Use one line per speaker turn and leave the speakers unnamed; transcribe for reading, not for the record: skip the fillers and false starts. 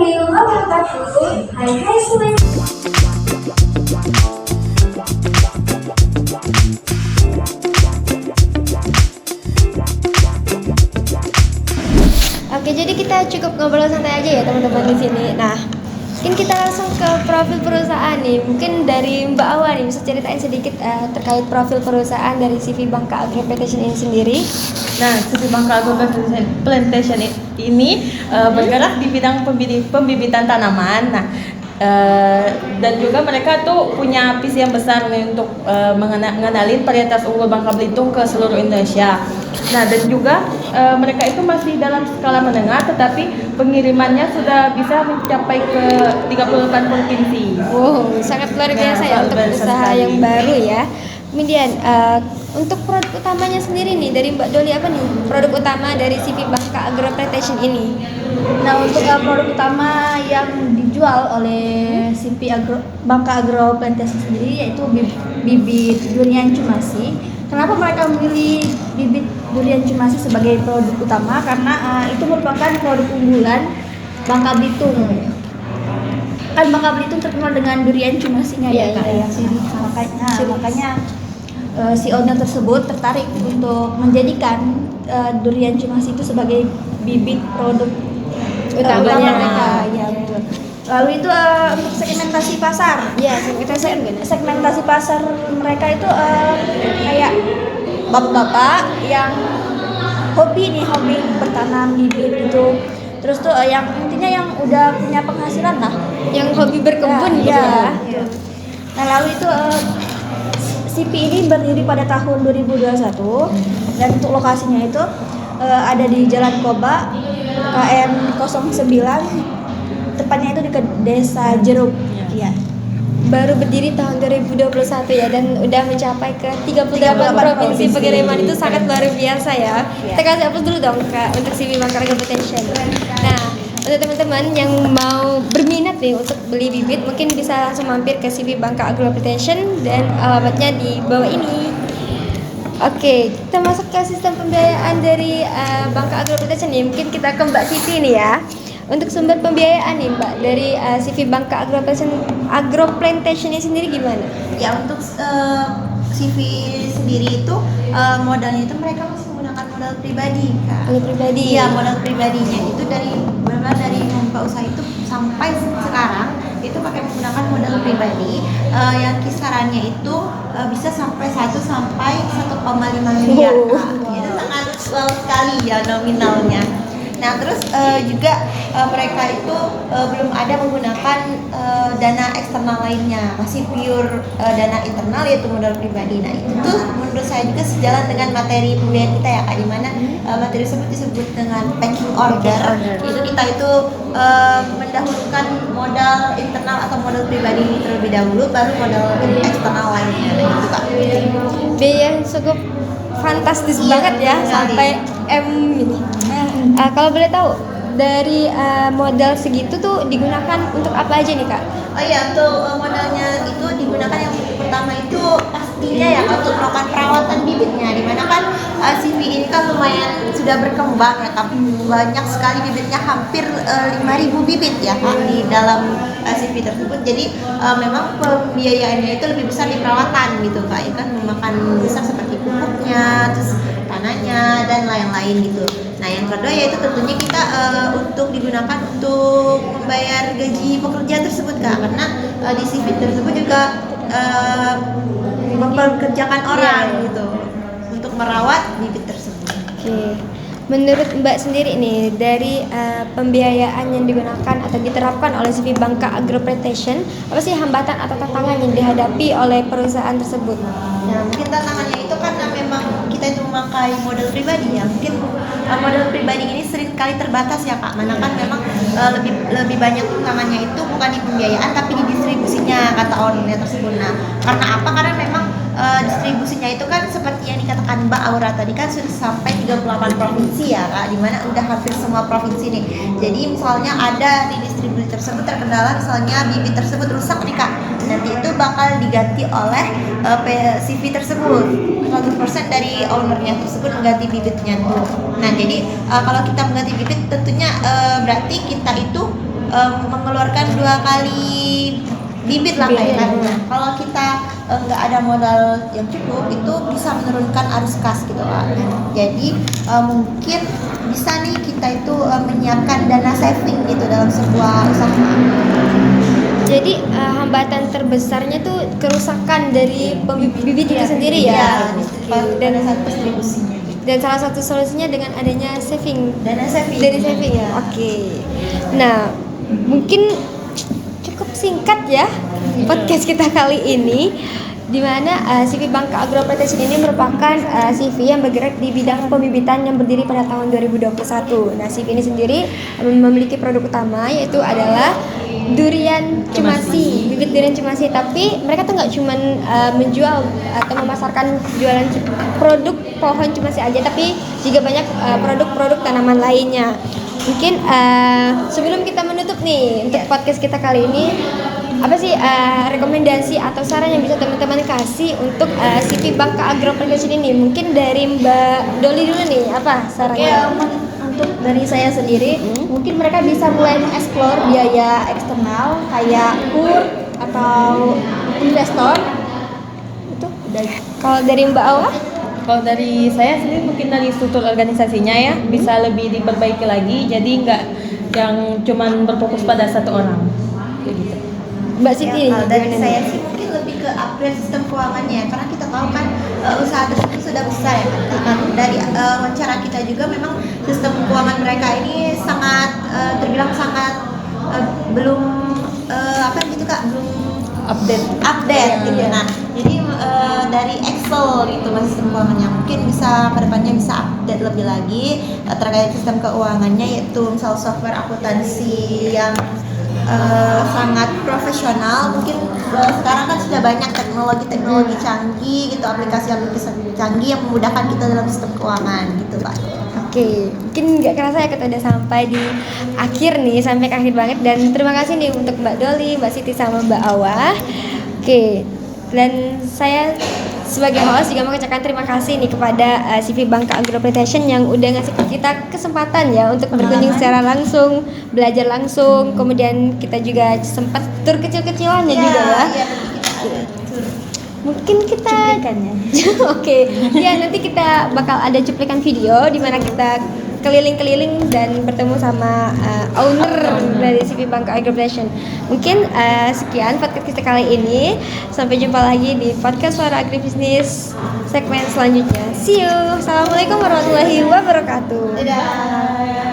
Warahmatullahi wabarakatuh. Hai semuanya.
Oke, jadi kita cukup ngobrol santai aja ya teman-teman di sini. Nah, mungkin kita langsung ke profil perusahaan nih. Mungkin dari Mbak Awa nih bisa ceritain sedikit terkait profil perusahaan dari CV Bangka Agro Plantation ini sendiri.
Nah, CV Bangka Agro Plantation ini bergerak di bidang pembibitan tanaman. Nah, dan juga mereka tuh punya visi yang besar nih untuk mengenalin varietas unggul Bangka Belitung ke seluruh Indonesia. Nah, dan juga mereka itu masih dalam skala menengah, tetapi pengirimannya sudah bisa mencapai ke 38 provinsi.
Wow, sangat luar biasa ya untuk usaha yang baru ya. Kemudian untuk produk utamanya sendiri nih dari Mbak Doli, apa nih produk utama dari CV Bangka Agro Plantation ini?
Nah, untuk produk utama yang dijual oleh CV Bangka Agro Plantation sendiri yaitu bibit durian cumasi. Kenapa mereka memilih bibit durian cumasi sebagai produk utama? Karena itu merupakan produk unggulan Bangka Belitung. Kan Bangka Belitung terkenal dengan durian cumasinya ya, Kak.
Iya.
Makanya si owner tersebut tertarik untuk menjadikan durian cumasi itu sebagai bibit produk utamanya mereka. Ya, betul. Lalu itu untuk segmentasi pasar.
Ya,
Segmentasi pasar mereka itu kayak bapak-bapak yang hobi bertanam bibit gitu. Terus tuh yang intinya yang udah punya penghasilan lah,
yang hobi berkebun gitu ya.
Nah, lalu itu CV ini berdiri pada tahun 2021 dan untuk lokasinya itu ada di Jalan Koba KM 09, tepatnya itu di Desa Jeruk. Iya.
Baru berdiri tahun 2021 ya, dan udah mencapai ke 38 provinsi pengiriman. Itu sangat luar biasa ya. Kita kasih aplaus dulu dong Kak untuk CV Bangka Agro Plantation. Nah, untuk teman-teman yang mau berminat nih untuk beli bibit, mungkin bisa langsung mampir ke CV Bangka Agro Plantation dan alamatnya di bawah ini. Oke, kita masuk ke sistem pembiayaan dari Bangka Agro Plantation nih. Mungkin kita ke Mbak Siti nih ya. Untuk sumber pembiayaan nih Mbak dari CV Bangka Agro Plantation ini sendiri gimana?
Ya, untuk CV sendiri itu modalnya itu mereka masih menggunakan modal pribadi, Kak.
Modal pribadi?
Iya, modal pribadinya itu dari membuka usaha itu sampai sekarang itu pakai menggunakan modal pribadi yang kisarannya itu bisa sampai 1 sampai 1,5 miliar, Kak. Itu sangat low sekali ya nominalnya. Nah, terus juga mereka itu belum ada menggunakan dana eksternal lainnya, masih pure dana internal yaitu modal pribadi. Nah, itu tuh menurut saya juga sejalan dengan materi pembiayaan kita ya, Kak, di mana materi tersebut disebut dengan packing order. Itu kita itu mendahulukan modal internal atau modal pribadi ini terlebih dahulu, baru modal eksternal lainnya. Nah, gitu, Kak.
Biaya yang cukup fantastis banget ya, sampai M ini. Kalau boleh tahu dari modal segitu tuh digunakan untuk apa aja nih Kak?
Oh iya, untuk modalnya itu digunakan yang pertama itu pastinya ya untuk melakukan perawatan bibitnya, dimana kan CV ini kan lumayan sudah berkembang ya, tapi banyak sekali bibitnya, hampir 5.000 bibit ya Kak di dalam CV tersebut. Jadi memang pembiayaannya itu lebih besar di perawatan gitu Kak, ya kan memakan besar seperti pupuknya, terus tanahnya dan lain-lain gitu. Nah, yang kedua yaitu tentunya kita untuk digunakan untuk membayar gaji pekerja tersebut Kak, karena di CV tersebut juga mempekerjakan orang gitu untuk merawat bibit tersebut.
Oke. Menurut Mbak sendiri nih dari pembiayaan yang digunakan atau diterapkan oleh CV Bangka Agro Plantation, apa sih hambatan atau tantangan yang dihadapi oleh perusahaan tersebut?
Nah, mungkin tantangannya itu karena memang kita itu memakai modal pribadi ya. Mungkin modal pribadi ini sering kali terbatas ya Kak. Mana kan memang lebih banyak tantangannya itu bukan di pembiayaan tapi di distribusinya, kata ownernya tersebut. Nah, karena apa? Karena memang distribusinya itu kan seperti yang dikatakan Mbak Aura tadi kan sudah sampai 38 provinsi ya Kak, dimana udah hampir semua provinsi nih. Jadi misalnya ada di distribusi tersebut terkendala, misalnya bibit tersebut rusak nih Kak, nanti itu bakal diganti oleh CV tersebut. 100% dari ownernya tersebut mengganti bibitnya tuh. Nah, jadi kalau kita mengganti bibit tentunya berarti kita itu mengeluarkan 2 kali bibit lah kayaknya. Kalau kita nggak ada modal yang cukup, itu bisa menurunkan arus kas gitu lah. Jadi mungkin bisa nih kita itu menyiapkan dana saving gitu dalam sebuah usaha.
Jadi hambatan terbesarnya tuh kerusakan dari bibit itu sendiri ya.
Dan saat distribusinya.
Dan salah satu solusinya dengan adanya saving.
Dana saving.
Dari saving ya. Oke. Nah, mungkin cukup singkat ya podcast kita kali ini, di mana CV Bangka Agro Plantation ini merupakan CV yang bergerak di bidang pembibitan yang berdiri pada tahun 2021. Nah, CV ini sendiri memiliki produk utama yaitu adalah durian cemasi, bibit durian cemasi. Tapi mereka tuh nggak cuman menjual atau memasarkan jualan produk pohon cemasi aja, tapi juga banyak produk-produk tanaman lainnya. Mungkin sebelum kita menutup nih untuk podcast kita kali ini, apa sih rekomendasi atau saran yang bisa teman-teman kasih untuk CV Bangka Agro Plantation ini? Mungkin dari Mbak Doli dulu nih, apa sarannya?
Untuk dari saya sendiri, mungkin mereka bisa mulai mengeksplor biaya eksternal kayak kur atau investor. Itu udah.
Kalau dari Mbak Awa?
Kalau dari saya sendiri mungkin dari struktur organisasinya ya bisa lebih diperbaiki lagi, jadi nggak yang cuman berfokus pada satu orang kayak gitu.
Mbak Siti.
Kalau dari saya sih mungkin lebih ke upgrade sistem keuangannya, karena kita tahu kan usaha tersebut sudah besar ya kan. Dari wawancara kita juga memang sistem keuangan mereka ini sangat terbilang sangat belum apa gitu Kak, belum update gitu. Nah, jadi dari Excel gitu mas sistem keuangannya, mungkin bisa kedepannya bisa update lebih lagi terkait sistem keuangannya, yaitu misal software akuntansi yang sangat profesional. Mungkin sekarang kan sudah banyak teknologi canggih gitu, aplikasi-aplikasi canggih yang memudahkan kita dalam sistem keuangan gitu Pak.
Oke, mungkin nggak kerasa ya kita udah sampai di akhir nih, sampai ke akhir banget. Dan terima kasih nih untuk Mbak Doli, Mbak Siti sama Mbak Awa. Oke, dan saya sebagai host juga mau mengucapkan terima kasih nih kepada CV Bangka Agro Plantation yang udah ngasih kita kesempatan ya untuk berkunjung secara langsung, belajar langsung, kemudian kita juga sempat tur kecil-kecilannya juga ya. Mungkin kita Oke, ya nanti kita bakal ada cuplikan video di mana kita keliling-keliling dan bertemu sama owner dari CV Bangka Agro Plantation. Mungkin sekian podcast kita kali ini. Sampai jumpa lagi di podcast Suara Agribisnis segmen selanjutnya. See you. Assalamualaikum warahmatullahi wabarakatuh.
Dadah.